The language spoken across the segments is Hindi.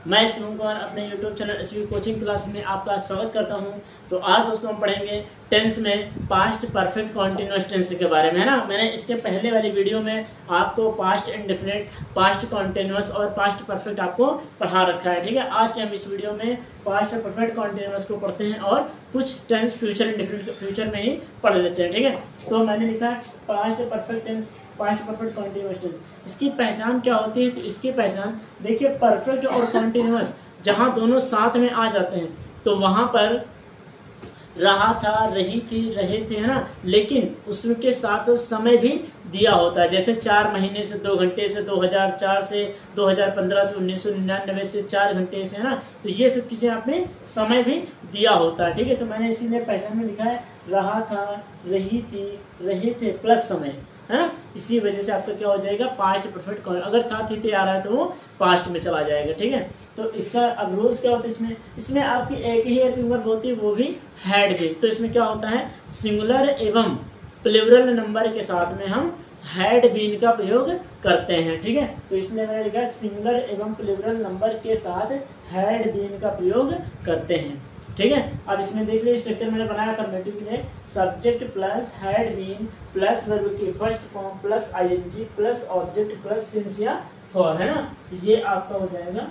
मैं शिवम कुमार अपने YouTube channel SV coaching class में आपका स्वागत करता हूं। तो आज दोस्तों हम पढ़ेंगे टेंस में पास्ट परफेक्ट कॉन्टिन्यूअस टेंस के बारे में, है ना। मैंने इसके पहले वाली वीडियो में आपको पास्ट इंडेफिनिट, पास्ट कॉन्टिन्यूअस और पास्ट परफेक्ट आपको पढ़ा रखा है, ठीक है। आज के हम इस वीडियो में पास्ट परफेक्ट कॉन्टिन्यूअस को पढ़ते हैं और कुछ टेंस फ्यूचर इंडेफिनिट फ्यूचर में ही पढ़ लेते हैं, ठीक है। तो मैंने लिखा past perfect tense, past perfect continuous tense. इसकी पहचान क्या होती है? तो इसकी पहचान देखिए, परफेक्ट और कॉन्टिन्यूअस जहां दोनों साथ में आ जाते हैं तो वहां पर रहा था, रही थी, रहे थे, है ना। लेकिन उसके साथ समय भी दिया होता है, जैसे 4 महीने से 2 घंटे से 2004 से 2015 से 1999 से 4 घंटे से, है ना। तो ये सब चीजें आपने समय भी दिया होता है, ठीक है। तो मैंने इसीलिए पहचान में लिखा है रहा था, रही थी, रहे थे प्लस समय, है ना। इसी वजह से आपका क्या हो जाएगा, पास्ट परफेक्ट। अगर था थी आ रहा है तो वो पास्ट में चला जाएगा, ठीक है। तो इसका अब रूल्स क्या होता है इसमें आपकी एक ही हेल्पिंग वर्ब होती है, वो भी हैड भी। तो इसमें क्या होता है, सिंगुलर एवं प्लूरल नंबर के साथ में हम हैड बीन का प्रयोग करते हैं, ठीक है। तो इसलिए मैंने लिखा सिंगुलर एवं प्लूरल नंबर के साथ हैड बीन का प्रयोग करते हैं, ठीक है। अब इसमें देख लीजिए स्ट्रक्चर मैंने बनाया अफर्मेटिव के लिए, subject plus had been plus verb की first form plus ING plus object plus since या फॉर, है ना। ये आपका हो जाएगा।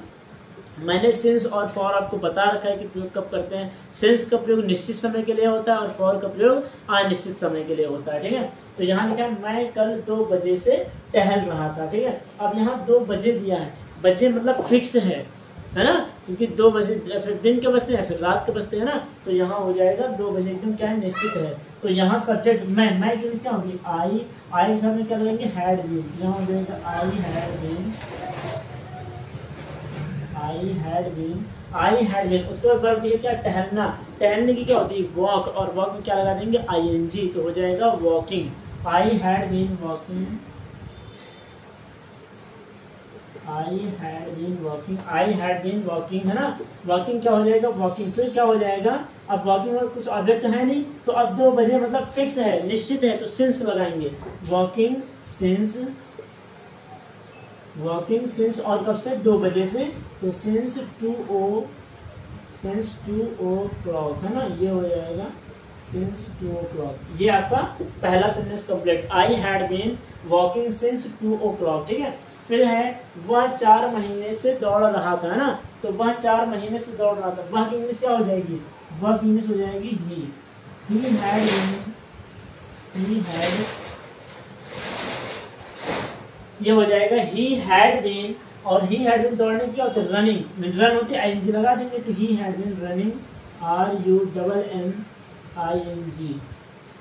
मैंने सिंस और फॉर आपको बता रखा है कि प्रयोग कब करते हैं। सिंस का प्रयोग निश्चित समय के लिए होता है और फॉर का प्रयोग अनिश्चित समय के लिए होता है, ठीक है। तो यहाँ लिखा है मैं कल 2 बजे से टहल रहा था, ठीक है। अब यहाँ 2 बजे दिया है, बजे मतलब फिक्स है ना, क्योंकि 2 बजे फिर दिन के बजते हैं फिर रात के बजते हैं ना। तो यहाँ हो जाएगा 2 बजे एकदम क्या है, निश्चित है। तो यहाँ सब्जेक्ट मैं की क्या होगी, आई के साथ में क्या लगाएंगे, हैड बीन। यहाँ हो जाएगा I had been, I had been. उसके बाद वर्ब दिया क्या, टहलना। टहलने की क्या होती है, वॉक, और वॉक में क्या लगा देंगे, आईएनजी, तो हो जाएगा walking. I had been walking, I had been walking, है ना। वॉकिंग क्या हो जाएगा, वॉकिंग। फिर क्या हो जाएगा, अब वॉकिंग में कुछ ऑब्जेक्ट है नहीं, तो अब 2 बजे मतलब फिक्स है, निश्चित है, तो सिंस लगाएंगे। वॉकिंग सिंस और कब से, 2 बजे से, तो सिंस 2 o'clock, है ना। ये हो जाएगा सिंस 2 o'clock। ये आपका पहला sentence complete. I had been walking since 2 o'clock, ठीक है। फिर है वह 4 महीने से दौड़ रहा था, है ना। तो वह 4 महीने से दौड़ रहा था, वह की इंग्लिश क्या हो जाएगी, वह की इंग्लिश हो जाएगी ही हैड, ये हो जाएगा ही हैड बीन। और ही हैड बीन दौड़ने की क्या होती है, रनिंग। रन होती है, आईएनजी लगा देंगे, तो he had been running, RUNNING,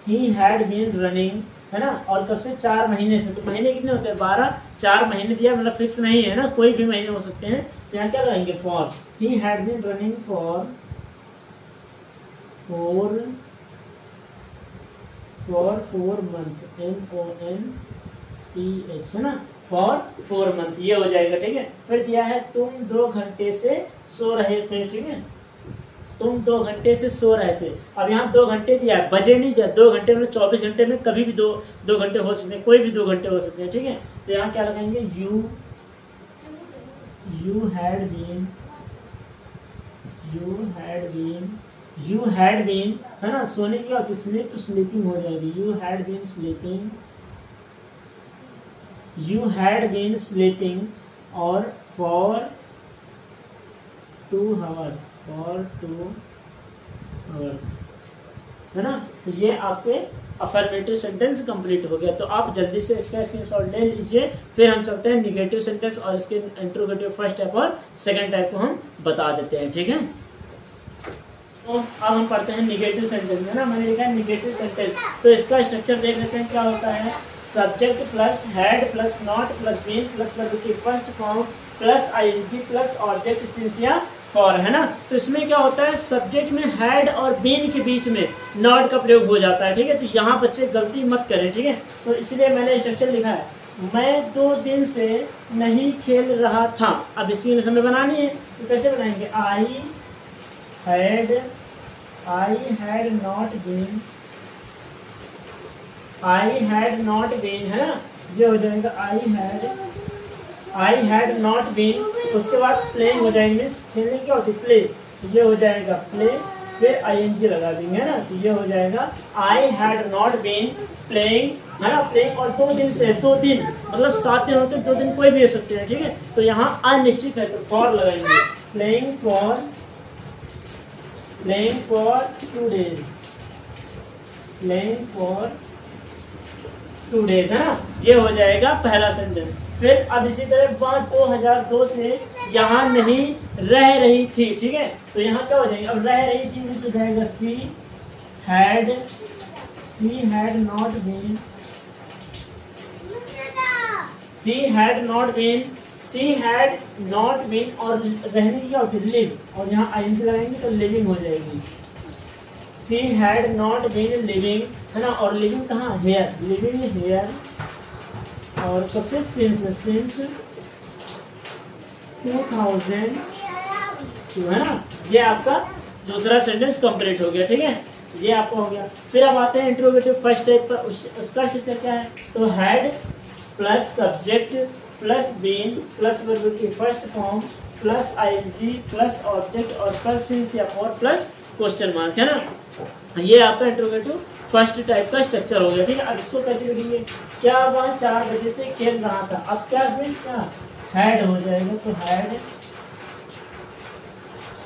he had been running, है ना। और कब से, 4 महीने से। तो महीने कितने होते हैं, 12। 4 महीने दिया मतलब फिक्स नहीं है ना, कोई भी महीने हो सकते हैं। तो यहाँ क्या लगाएंगे, for. He had been running for 4 month, MONTH, है ना, फॉर 4 मंथ। ये हो जाएगा, ठीक है। फिर दिया है तुम 2 घंटे से सो रहे थे, ठीक है। तुम 2 घंटे से सो रहे थे। अब यहाँ 2 घंटे दिया है, बजे नहीं दिया। 2 घंटे मतलब 24 घंटे में कभी भी 2 घंटे हो सकते हैं, कोई भी 2 घंटे हो सकते हैं, ठीक है। तो यहाँ क्या लगाएंगे, यू हैड बीन, है ना। सोने की होती स्लीप, तो स्लीपिंग हो जाएगी। यू हैड बीन स्लीपिंग और फॉर 2 आवर्स, है ना। तो ये आपके अफर्मेटिव सेंटेंस कंप्लीट हो गया। तो आप जल्दी से इसका स्क्रीनशॉट ले लीजिए। फिर हम चलते हैं निगेटिव सेंटेंस और इसके इंट्रोगेटिव फर्स्ट टाइप और सेकंड टाइप को हम बता देते हैं, ठीक है। तो अब हम पढ़ते हैं निगेटिव सेंटेंस में ना। मैंने लिखा है निगेटिव सेंटेंस, तो इसका स्ट्रक्चर देख लेते हैं क्या होता है। Subject plus had plus not plus been plus verb की first form plus ING plus object since या फॉर, है ना। तो इसमें क्या होता है, सब्जेक्ट में हैड और बीन के बीच में नॉट का प्रयोग हो जाता है, ठीक है। तो यहाँ बच्चे गलती मत करें, ठीक है। तो इसलिए मैंने स्ट्रक्चर लिखा है, मैं 2 दिन से नहीं खेल रहा था। अब इसकी इंग्लिश हमें बनानी है, तो कैसे बनाएंगे, आई हैड नॉट बीन, है ना। ये हो जाएगा आई हैड नॉट बीन उसके बाद प्लेइंग हो जाएंगे, खेलने क्या होती है प्ले, ये हो जाएगा प्ले, फिर ING लगा देंगे है ना, तो ये हो जाएगा I had not been playing है ना, प्लेइंग और 2 दिन से 2 दिन मतलब 7 दिन होते हैं, 2 दिन कोई भी हो सकते हैं, ठीक है। तो यहाँ अनिश्चित है तो फॉर लगाएंगे, playing for 2 days, playing for 2 days है ना, ये हो जाएगा पहला सेंटेंस। फिर अब इसी तरह बात 2002 से यहाँ नहीं रह रही थी, ठीक है, तो यहाँ क्या हो जाएगा, अब रह रही थी मिस हो जाएगा सी हैड नॉट बीन, और रहने की क्या होती है लिव, और यहाँ ING लगाएंगे तो लिविंग हो जाएगी, she had not been living है ना, और लिविंग कहाँ, हेयर, लिविंग हेयर, और कब से, सिंस 2002 है ना, ये आपका दूसरा सेंटेंस कंप्लीट हो गया, ठीक है, ये आपका हो गया। फिर अब आते हैं इंट्रोगेटिव फर्स्ट टाइप पर, उसका स्ट्रक्चर क्या है, तो had plus subject plus been plus verb की first form plus ING plus object और प्लस सिंस या फॉर प्लस क्वेश्चन मार्क है ना, ये आपका इंट्रोगेटिव फर्स्ट टाइप का स्ट्रक्चर हो गया, ठीक है। अब इसको कैसे लिखेंगे, क्या वह 4 बजे से खेल रहा था, अब क्या क्या हैड हो जाएगा, तो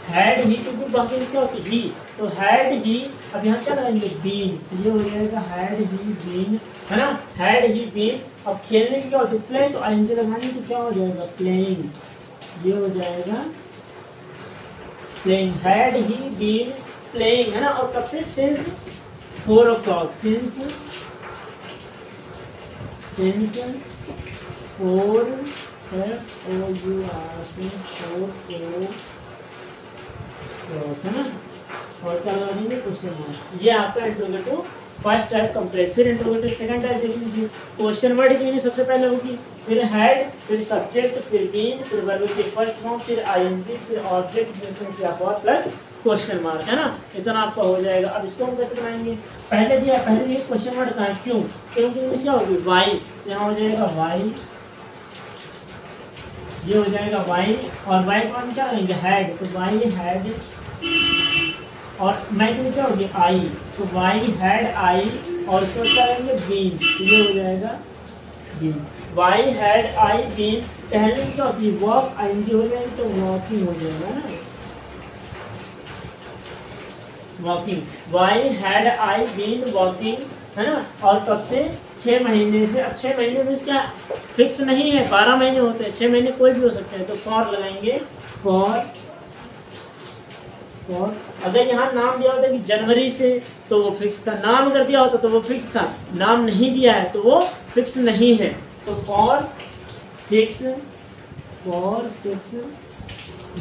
हैड ही, क्योंकि बाकी क्या होती ही, तो हैड ही, अब यहाँ क्या लगाएंगे बीन, ये हो जाएगा हैड ही बीन है ना, हैड ही बीन। अब खेलने की क्या होती है प्ले, तो ING लगाने की क्या हो जाएगा प्लेइंग, ये हो जाएगा playing, had he been playing है ना, और कब से, सिंस 4 o'clock, सिंस 4 है ना, और क्या लगा देंगे क्वेश्चन मार्क, ये आपका इंट्रोगेटिव फर्स्ट टाइप कंप्लीट। फिर इंट्रोगेटिव सेकंड टाइप देख लीजिए, क्वेश्चन वर्ड की सबसे पहले होगी, फिर हैड, फिर सब्जेक्ट, फिर बीन, फिर वर्ब की फर्स्ट फॉर्म, फिर ING, फिर ऑब्जेक्ट, फिर सिंस या फॉर प्लस क्वेश्चन मार्क है ना, इतना आपका हो जाएगा। अब इसको हम कैसे बनाएंगे, पहले दिया क्वेश्चन वर्ड कहाँ है, क्यों, क्योंकि क्या होगी वाई, यहाँ हो जाएगा वाई, ये हो जाएगा वाई, और वाई को हम क्या करेंगे हैड, तो वाई हैड, और मैं क्या होगी आई, तो वाई हैड आई, और इसको क्या करेंगे बीन, ये हो जाएगा been, why had I been, पहले क्या होती है वॉक, ING हो जाएगी तो वॉकिंग हो जाएगा ना, walking, why had I been walking है ना, और कब से 6 महीने से। अब 6 महीने में क्या फिक्स नहीं है, 12 महीने होते हैं, 6 महीने कोई भी हो सकते हैं, तो फॉर लगाएंगे, फॉर अगर यहाँ नाम दिया होता कि जनवरी से तो वो फिक्स था, नाम अगर दिया होता तो वो फिक्स था, नाम नहीं दिया है तो वो फिक्स नहीं है, तो फॉर 6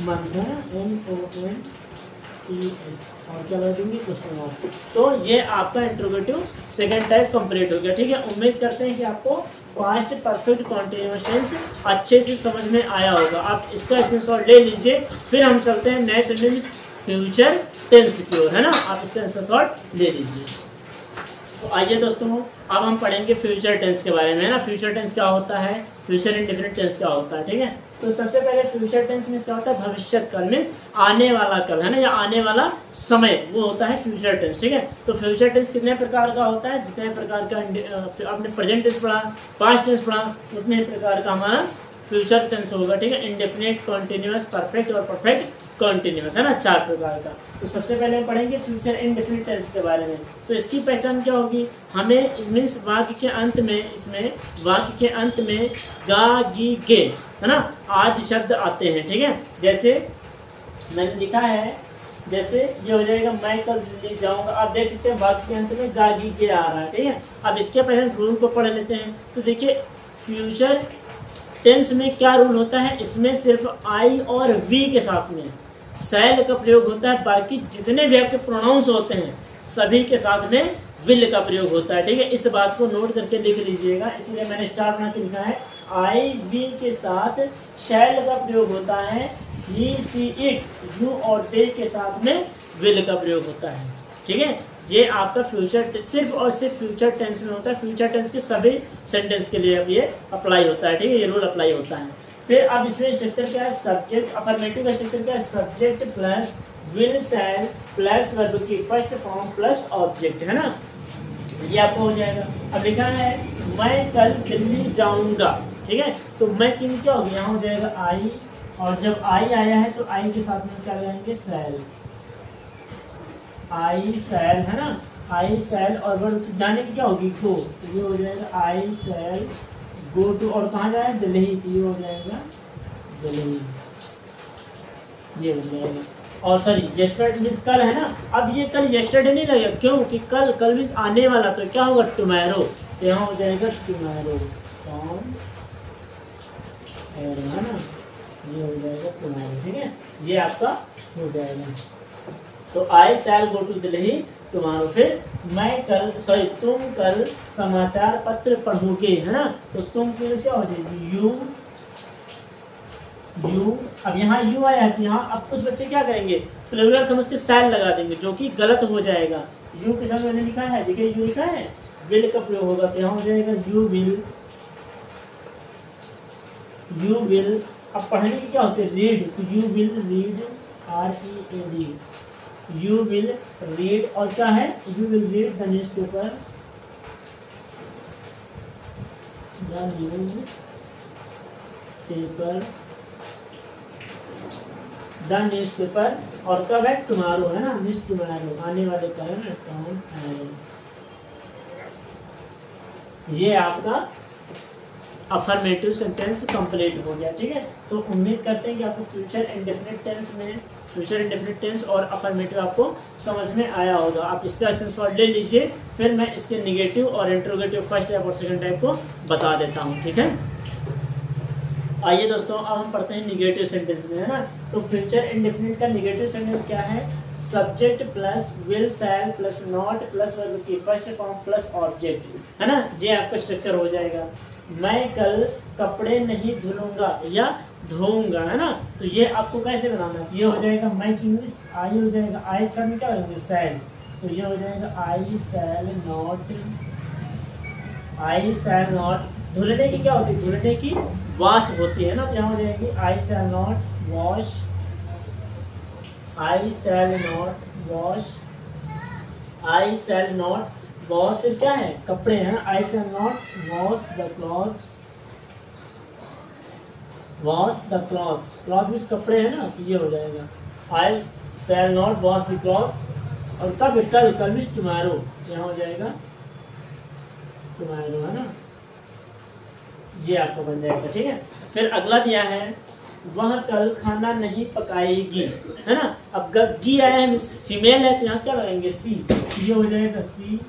मंथ है MONTH, और क्या लगा देंगे क्वेश्चन मार्क। तो ये आपका इंट्रोगेटिव सेकंड टाइप कंप्लीट हो गया, ठीक है। उम्मीद करते हैं कि आपको पास्ट परफेक्ट कॉन्टिन्यूअस टेंस अच्छे से समझ में आया होगा। आप इसका स्क्रीनशॉट ले लीजिए, फिर हम चलते हैं नए सेंटेंस फ्यूचर टेंस की ओर, है ना, आप इसका स्क्रीनशॉट ले लीजिए। तो आइए दोस्तों, अब हम पढ़ेंगे फ्यूचर टेंस के बारे में, है ना। फ्यूचर टेंस क्या होता है, फ्यूचर इंडेफिनिट टेंस क्या होता है, ठीक है। तो सबसे पहले फ्यूचर टेंस में क्या होता है, भविष्य काल मीन्स आने वाला कल, है ना, या आने वाला समय, वो होता है फ्यूचर टेंस, ठीक है। तो फ्यूचर टेंस कितने प्रकार का होता है, जितने प्रकार का आपने प्रेजेंट टेंस पढ़ा, पास्ट टेंस पढ़ा, उतने प्रकार का हमारा फ्यूचर टेंस होगा, ठीक है। इंडेफिनिट, कॉन्टिन्यूअस, परफेक्ट और परफेक्ट कॉन्टिन्यूअस, है ना, 4 प्रकार का। तो सबसे पहले हम पढ़ेंगे फ्यूचर इंडेफिनिट टेंस के बारे में। तो इसकी पहचान क्या होगी, हमें मीन्स वाक्य के अंत में, इसमें वाक्य के अंत में गा गी गे, है ना, आदि शब्द आते हैं, ठीक है। जैसे मैंने लिखा है, जैसे ये हो जाएगा मैं कल दिल्ली जाऊंगा, आप देख सकते हैं वाक्य के अंत में गा गी गे आ रहा है, ठीक है। अब इसके पहले रूल को पढ़ लेते हैं। तो देखिए फ्यूचर टेंस में क्या रूल होता है, इसमें सिर्फ आई और वी के साथ में शैल का प्रयोग होता है, बाकी जितने भी आपके प्रोनाउंस होते हैं सभी के साथ में विल का प्रयोग होता है, ठीक है। इस बात को नोट करके लिख लीजिएगा, इसलिए मैंने स्टार बना के लिखा है, आई वी के साथ शैल का प्रयोग होता है, ही सी इट यू और दे के साथ में विल का प्रयोग होता है, ठीक है। ये आपका फ्यूचर सिर्फ और सिर्फ फ्यूचर टेंस में होता है, फ्यूचर टेंस के सभी सेंटेंस के लिए अब ये अप्लाई होता है, ठीक है, ये रूल अप्लाई होता है। फिर अब इसमें स्ट्रक्चर क्या है, सब्जेक्ट अफर्मेटिव का स्ट्रक्चर क्या है, subject plus will shall plus verb की फर्स्ट फॉर्म प्लस ऑब्जेक्ट, है ना, ये आपको हो जाएगा। अब लिखा है मैं कल दिल्ली जाऊंगा, ठीक है, तो मैं के लिए क्या होगा, यहाँ हो जाएगा आई, और जब आई आया है तो आई के साथ में क्या लगाएंगे, शैल, आई शैल, है ना, आई शैल, और वर्ब जाने की क्या होगी, गो, तो ये हो जाएगा आई शैल गो टू, और कहाँ जाए, दिल्ली, ये हो जाएगा दिल्ली, ये हो जाएगा। और सॉरी यस्टरडे मीन्स कल, है ना, अब ये कल यस्टरडे नहीं लगेगा, क्यों कि कल मीन्स आने वाला, तो क्या होगा, टुमारो, तो यहाँ हो जाएगा टुमारो, है ना, ये हो जाएगा टुमारो, ठीक है, ये आपका हो जाएगा। तो आई शैल गो टू दिल्ली टुमारो। फिर मैं कल, सॉरी तुम कल समाचार पत्र पढ़ोगे, है ना, तो तुम के लिए क्या हो जाएगी, यू, अब यहाँ यू आया कि यहाँ, अब कुछ बच्चे क्या करेंगे, प्लूरल समझ के शैल लगा देंगे, जो कि गलत हो जाएगा। यू के साथ मैंने लिखा है, देखिए यू लिखा है, विल का प्रयोग होगा, तो यहाँ हो जाएगा यू विल। अब पढ़ने की क्या होते हैं, रीड, तो you will read, READ, you will read, और क्या है, you will read the news paper, the news paper, और कब है, टुमारो, है ना, न्यूज टुमारो, आने वाले का है ना, टुमारो। ये आपका अफर्मेटिव सेंटेंस कंप्लीट हो गया, ठीक है। तो उम्मीद करते हैं कि आपको फ्यूचर इंडेफिनिट टेंस और अफर्मेटिव आपको समझ में आया होगा। आप इसका स्क्रीनशॉट ले लीजिए, फिर मैं इसके नेगेटिव और इंट्रोगेटिव फर्स्ट टाइप और सेकंड टाइप को बता देता हूँ, ठीक है। आइए दोस्तों, अब हम पढ़ते हैं निगेटिव सेंटेंस में, है ना। तो फ्यूचर इंडेफिनिट का निगेटिव सेंटेंस क्या है, subject plus will shall plus not plus verb की फर्स्ट फॉर्म प्लस ऑब्जेक्ट, है ना, ये आपका स्ट्रक्चर हो जाएगा। मैं कल कपड़े नहीं धुलूंगा या धोऊंगा, है ना, तो ये आपको कैसे बनाना, ये हो जाएगा मैं की इंग्लिश, आई हो जाएगा, आई साथ में क्या होगा, शैल, तो ये हो जाएगा आई शैल नॉट, धुलने की क्या होती है, धुलने की वॉश होती है ना, तो यहाँ हो जाएगी I shall not wash, I shall not wash, फिर क्या है, कपड़े, है ना, I shall not wash the clothes means कपड़े, है ना, ये हो जाएगा I shall not wash the clothes, और कब, कल मीन्स टुमारो, यहाँ हो जाएगा टुमारो, है ना, ये आपको बन जाएगा, ठीक है। फिर अगला दिया है वह कल खाना नहीं पकाएगी, है ना, अब गी आया है, फीमेल है, तो यहाँ क्या लगाएंगे, सी, ये हो जाएगा सी,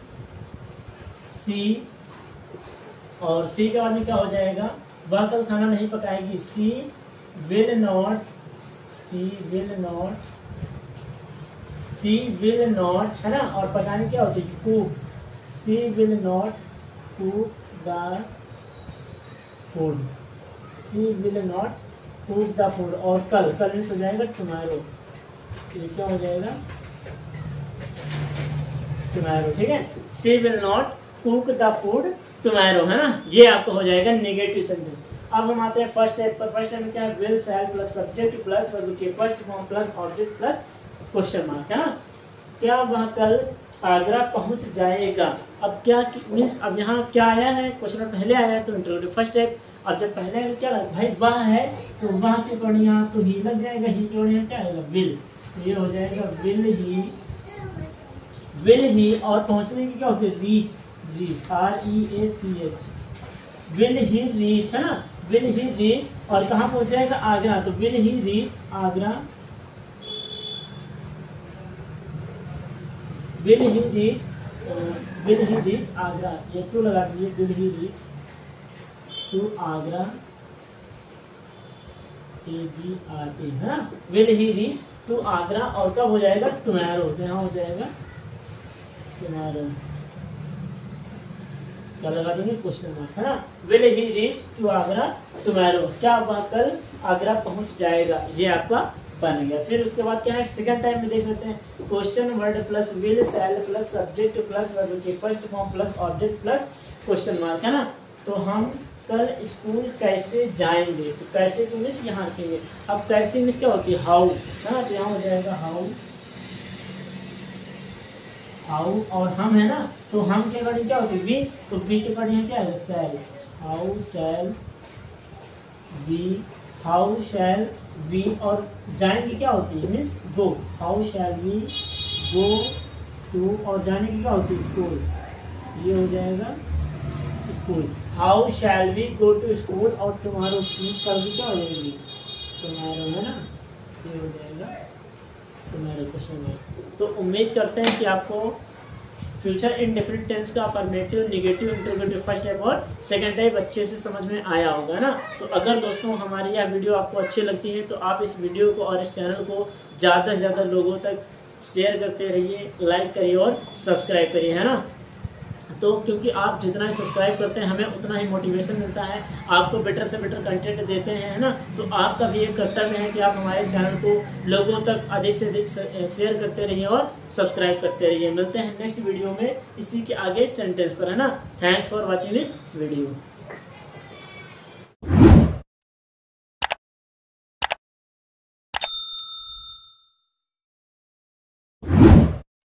और सी के बाद में क्या हो जाएगा, वह कल खाना नहीं पकाएगी, सी विल नॉट, है ना, और पकाने क्या होती है, cook, she will not cook the food, और कल मीन्स हो जाएगा टुमारो, ये क्या हो जाएगा, टुमारो, ठीक है, she will not cook the food tomorrow, है ना, ये आपको हो जाएगा नेगेटिव सेंटेंस। अब हम आते हैं फर्स्ट स्टेप पर। फर्स्ट स्टेप में क्या है, will shall plus subject plus verb की first form plus object plus question mark, है ना। क्या वह कल आगरा पहुंच जाएगा, अब क्या मीन्स, अब यहाँ क्या आया है, क्वेश्चन पहले आया है तो इंट्रोगेटिव फर्स्ट स्टेप, अब जब पहले क्या भाई वह है, तो वह के बढ़िया तो ही लग जाएगा, ही के बढ़िया क्या आएगा, विल, तो ये हो जाएगा विल ही, और पहुंचने की क्या होती है, reach, REACH, will he reach, है ना, विल ही रीच, और कहाँ पहुंच जाएगा, आगरा, तो will he reach Agra, will he reach Agra, ये टू लगा दीजिए, will he reach to Agra, AGRA, है ना, will he reach to Agra, और कब हो जाएगा, टुमारो, तो यहाँ हो जाएगा टुमारो, क्या लगा देंगे, क्वेश्चन मार्क, है ना, will he reach to Agra tomorrow, क्या वह कल आगरा पहुंच जाएगा, ये आपका बन गया। फिर उसके बाद क्या है, सेकंड टाइम में देख लेते हैं, question word plus will shall plus subject plus verb की first form plus object plus question mark, है ना, तो हम कल स्कूल कैसे जाएंगे, तो कैसे को मिस यहाँ रखेंगे। अब कैसे मिस क्या होती है, हाउ, हाँ तो यहाँ हो जाएगा हाउ, हाउ और हम है ना, तो हम के अकॉर्डिंग क्या होती है वी, तो वी के अकॉर्डिंग क्या है shall, how shall we, how shall we, और जाएंगे क्या होती है मिस go, how shall we go to, और जाने की क्या होती है स्कूल, ये हो जाएगा school, how shall we go to school, और टुमारो की कल भी क्या हो जाएगी टुमारो है ना, ये हो जाएगा टुमारो क्वेश्चन है। तो उम्मीद करते हैं कि आपको फ्यूचर इंडेफिनिट टेंस का affirmative, negative, interrogative first type और सेकंड टाइप अच्छे से समझ में आया होगा ना। तो अगर दोस्तों हमारी यह वीडियो आपको अच्छी लगती है तो आप इस वीडियो को और इस चैनल को ज़्यादा से ज़्यादा लोगों तक शेयर करते रहिए, लाइक करिए और सब्सक्राइब करिए, है ना। तो क्योंकि आप जितना सब्सक्राइब करते हैं हमें उतना ही मोटिवेशन मिलता है, आपको बेटर से बेटर कंटेंट देते हैं, है ना। तो आपका भी एक कर्तव्य है कि आप हमारे चैनल को लोगों तक अधिक से अधिक शेयर करते रहिए और सब्सक्राइब करते रहिए। मिलते हैं नेक्स्ट वीडियो में इसी के आगे सेंटेंस पर, है ना। Thanks for watching this video.